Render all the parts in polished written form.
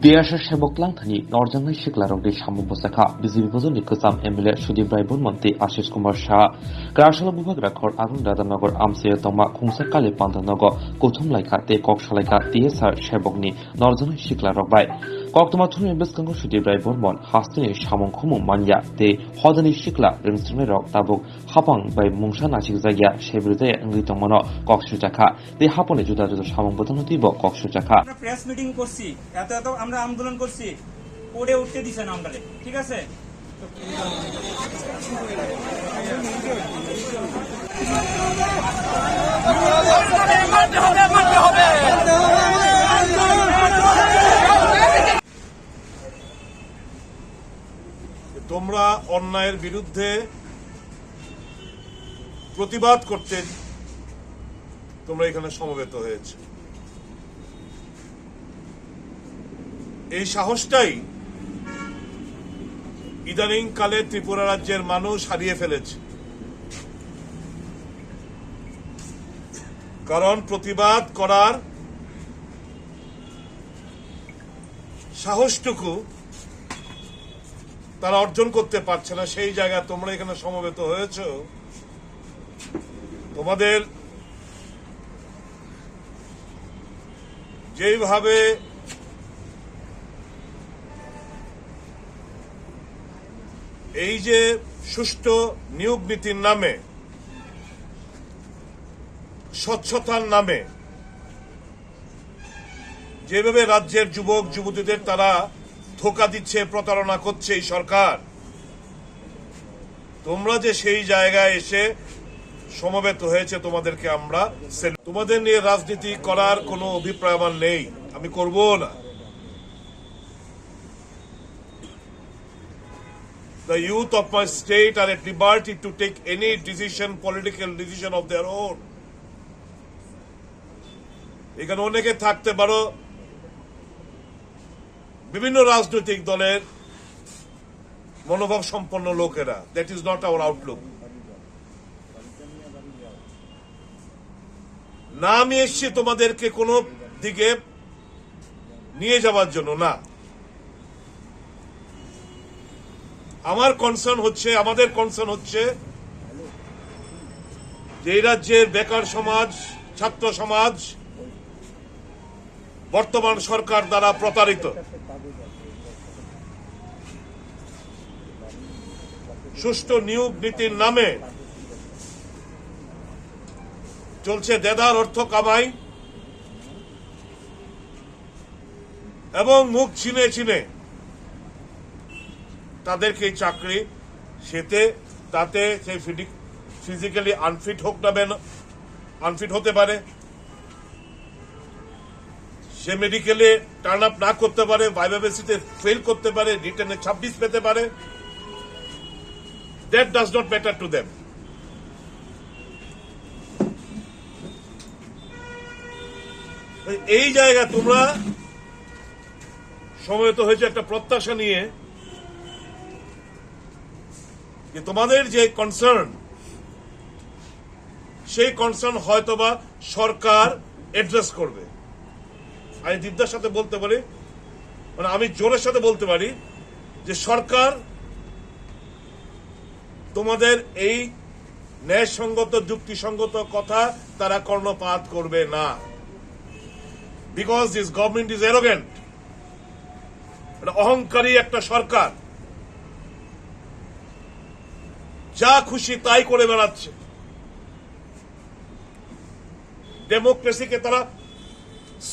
Biasa sebok lang thani Northern Shiklarong de Shamu Bosaka, Bizibi Bozon Nikosam MLA Sudip Rai Bonmonte Ashish Kumar Shah, Krashala Bubag Rakhor Arun Radanagar Amse Toma Khungsa Kale Pandanago, Kothum Laika Te Kokshalaika TSR Shebokni, Northern Shiklarong Bai. Koktoma Thun Beskango Sudip Rai Bonmon, Hastini Shamon Kumu Manya, Te Hodani Shikla, Rimsumero, Tabuk, Hapang by Mungshan Ashizaya, Shebride, and Litomono, Kokshutaka, they happen to do that to the Shamon Botonotibo, Kokshutaka. Press meeting করছি এত এত আমরা আন্দোলন করছি পড়ে উঠতে দিছে না আমরালে ঠিক আছে তোমরা অন্যায়ের বিরুদ্ধে প্রতিবাদ করতে তোমরা এখানে সমবেত হয়েছে এই সাহসটাই ইদানিং কালে ত্রিপুরা রাজ্যের মানুষ হারিয়ে ফেলেছে কারণ প্রতিবাদ করার সাহসটুকু তারা অর্জন করতে পারছে না সেই জায়গায় তোমরা এখানে সমবেত হয়েছ তোমাদের যেইভাবে এই যে সুষ্ঠু নিয়োগ নীতির নামে স্বচ্ছতার নামে যেভাবে রাজ্যের যুবক যুবতীদের তারা ধোঁকা দিচ্ছে প্রতারণা করছে এই সরকার তোমরা যে সেই জায়গায় এসে সমবেত হয়েছে তোমাদেরকে আমরা তোমাদের নিয়ে রাজনীতি করার কোনো অভিপ্রায় আমার নেই আমি করব না The youth of my state are at liberty to take any decision, political decision of their own. এখানে অনেকে থাকতে পারো বিভিন্ন রাজনৈতিক দলের মনোভাব সম্পন্ন লোকেরা that is not our Outlook না আমি এসছি তোমাদেরকে কোন দিকে নিয়ে যাওয়ার জন্য না আমাদের কনসার্ন হচ্ছে যে এই রাজ্যের বেকার সমাজ ছাত্র সমাজ বর্তমান সরকার দ্বারা প্রতারিত সুষ্ঠু নিয়োগ নীতির নামে চলছে দেদার অর্থ কামাই এবং মুখ চিনে চিনে তাদেরকে চাকরি তাতে সেই ফিজিক্যালি আনফিট হতে পারে সে মেডিকেলে টার্ন আপ না করতে পারে ভাইভা বেসিসে ফেল করতে পারে রিটেনে 26 পেতে পারে that does not matter to them এই জায়গায় তোমরা সমবেত হয়েছে একটা প্রত্যাশা নিয়ে তোমাদের যে কনসার্ন সেই কনসার্ন হয়তোবা সরকার অ্যাড্রেস করবে আমি দিদার সাথে বলতে পারি মানে আমি জোরের সাথে বলতে পারি যে সরকার তোমাদের এই ন্যায়সঙ্গত যুক্তিসঙ্গত কথা তারা কর্ণপাত করবে না because this government is arrogant অহংকারী একটা সরকার যা খুশি তাই করে বেড়াচ্ছে ডেমোক্রেসিকে তারা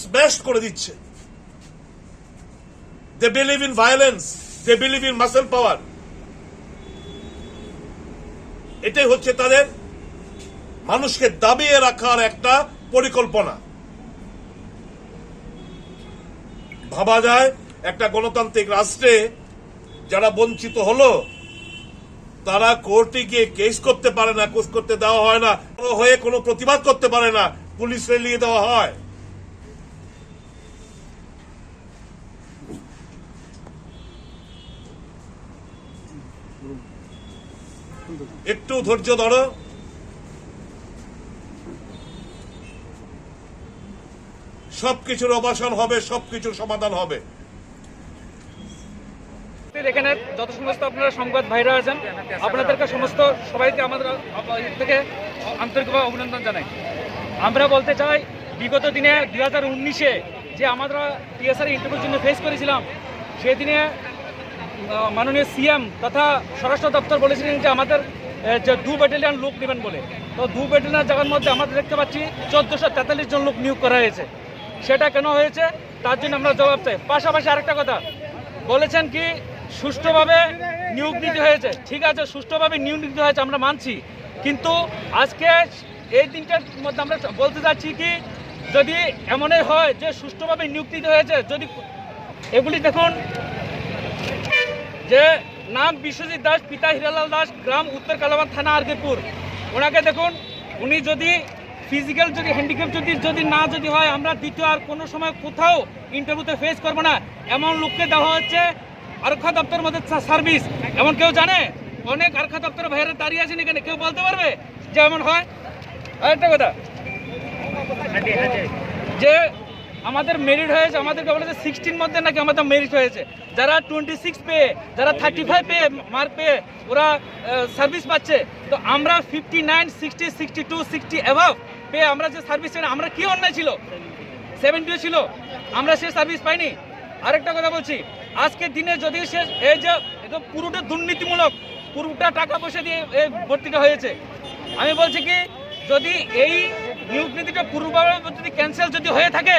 স্ম্যাশ করে দিচ্ছে they believe in violence they believe in muscle power এটাই হচ্ছে তাদের মানুষকে দাবিয়ে রাখার একটা পরিকল্পনা ভাবা যায় একটা গণতান্ত্রিক রাষ্ট্রে যারা বঞ্চিত হলো তারা কোর্টে গিয়ে কেস করতে পারে না কেস করতে দেওয়া হয় না হয়ে কোনো প্রতিবাদ করতে পারে না পুলিশ ফেলিয়ে দেওয়া হয় একটু ধৈর্য ধরো সবকিছুর অবসান হবে, সবকিছুর সমাধান হবে। উপস্থিত এখানে যত সমস্ত আপনারা সংবাদ ভাইরা আছেন, আপনাদেরকে সমস্ত সবাইকে আমাদের থেকে আন্তরিকভাবে অভিনন্দন জানাই। আমরা বলতে চাই, বিগত দিনে 2019-এ যে আমরা টিএসআর ইন্টারভিউর জন্য ফেস করেছিলাম, সেদিনে মাননীয় সিএম তথা স্বরাষ্ট্র দপ্তর বলেছিলেন যে আমাদের যে 2 ব্যাটালিয়ন লোক নেবেন বলে। তো 2 ব্যাটালিয়নের জায়গার মধ্যে আমরা দেখতে পাচ্ছি 1443 জন লোক নিয়োগ করা হয়েছে। সেটা কেন হয়েছে তার জন্য আমরা জবাব চাই। পাশাপাশি আরেকটা কথা বলেছেন কি, সুষ্ঠুভাবে নিয়োগ দিতে হয়েছে। ঠিক আছে, সুষ্ঠুভাবে নিয়োগ দিতে হয়েছে, আমরা মানছি। কিন্তু আজকে এই দিনটার মধ্যে আমরা বলতে চাচ্ছি কি, যদি এমনই হয় যে সুষ্ঠুভাবে নিয়োগ দিতে হয়েছে, যদি এগুলি দেখুন, যে নাম বিশ্বজিৎ দাস, পিতা হিরালাল দাস, গ্রাম উত্তর কালাবান, থানা আরগেপুর। ওনাকে দেখুন, উনি যদি ফিজিক্যাল যদি হ্যান্ডিক্যাপ যদি না যদি হয়, আমরা দ্বিতীয় আর কোনো সময় কোথাও ইন্টারভিউতে ফেস করবো না। এমন লোককে দেওয়া হচ্ছে আরক্ষা দপ্তরের মধ্যে সার্ভিস। এমন কেউ জানে? অনেক আরক্ষা দপ্তরের বাইরে দাঁড়িয়ে আছেন এখানে, কেউ বলতে পারবে যে এমন হয়? আরেকটা কথা, যে আমাদের মেরিট হয়েছে, আমাদেরকে বলেছে 16 মধ্যে নাকি আমাদের মেরিট হয়েছে। যারা 26 পেয়ে, যারা 35 পেয়ে মার্ক পেয়ে ওরা সার্ভিস পাচ্ছে। তো আমরা 59, 60, 62, 60 অ্যাভাব পেয়ে আমরা যে সার্ভিস পাই, আমরা কি অন্যায় ছিল? 70 ছিল, আমরা সে সার্ভিস পাইনি। আরেকটা কথা বলছি, আজকের দিনে যদি সে এই যে পুরোটা দুর্নীতিমূলক, পুরোটা টাকা পয়সা দিয়ে এই ভর্তিটা হয়েছে। আমি বলছি কি, যদি এই নিয়োগ নীতিটা পুরোভাবে যদি ক্যান্সেল যদি হয়ে থাকে,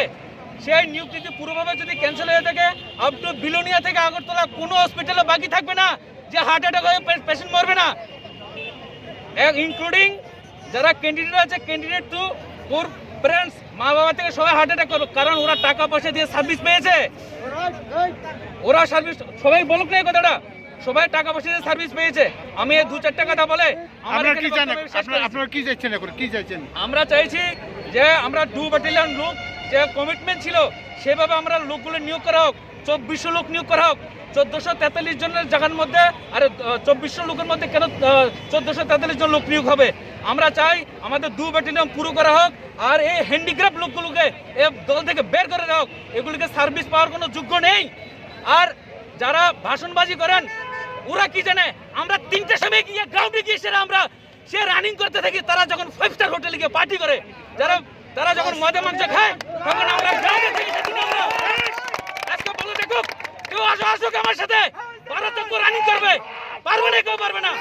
সেই নিয়োগ নীতি পুরোভাবে যদি ক্যান্সেল হয়ে থাকে, আপ টু বিলোনিয়া থেকে আগরতলা কোনো হসপিটালে বাকি থাকবে না যে হার্ট অ্যাটাক হয়ে পেশেন্ট মরবে না। ইনক্লুডিং যারা ক্যান্ডিডেট আছে, ক্যান্ডিডেট টু পুর প্যারেন্টস, মা বাবা থেকে সবাই হার্ট অ্যাটাক করবে, কারণ ওরা টাকা পয়সা দিয়ে সার্ভিস পেয়েছে। ওরা সার্ভিস, সবাই বলুক না এই কথাটা, সবাই টাকা পয়সা দিয়ে সার্ভিস পেয়েছে। আমি এই 2-4টা কথা বলে আপনারা কি চাইছেন এখন, কি চাইছেন? আমরা চাইছি যে আমরা 2 ব্যাটালিয়ন লোক যে কমিটমেন্ট ছিল সেভাবে আমরা লোকগুলো নিয়োগ করা হোক। 2400 লোক নিয়োগ করা হোক। 1443 জনের জায়গার মধ্যে, আরে 2400 লোকের মধ্যে কেন 1443 জন লোক নিয়োগ হবে? আমরা চাই আমাদের 2 ব্যাটালিয়ন পুরো করা হোক, আর এই হ্যান্ডিক্রাফট লোকগুলোকে এই দল থেকে বের করে দেওয়া হোক। এগুলিকে সার্ভিস পাওয়ার কোনো যোগ্য নেই। আর যারা ভাষণবাজি করেন, ওরা কি জানে, আমরা 3টার সময় গিয়ে গ্রাউন্ডে গিয়ে সে রানিং করতে থাকি। তারা যখন 5 স্টার হোটেলে গিয়ে পার্টি করে, তারা যখন মদে মাংস খায়, তখন আমরা গ্রাউন্ডে থেকে সেদিন আমরা আজকে বলে দেখুক, কেউ আসুক আমার সাথে, 12 চক্কর রানিং করবে, পারবে না, কেউ পারবে না।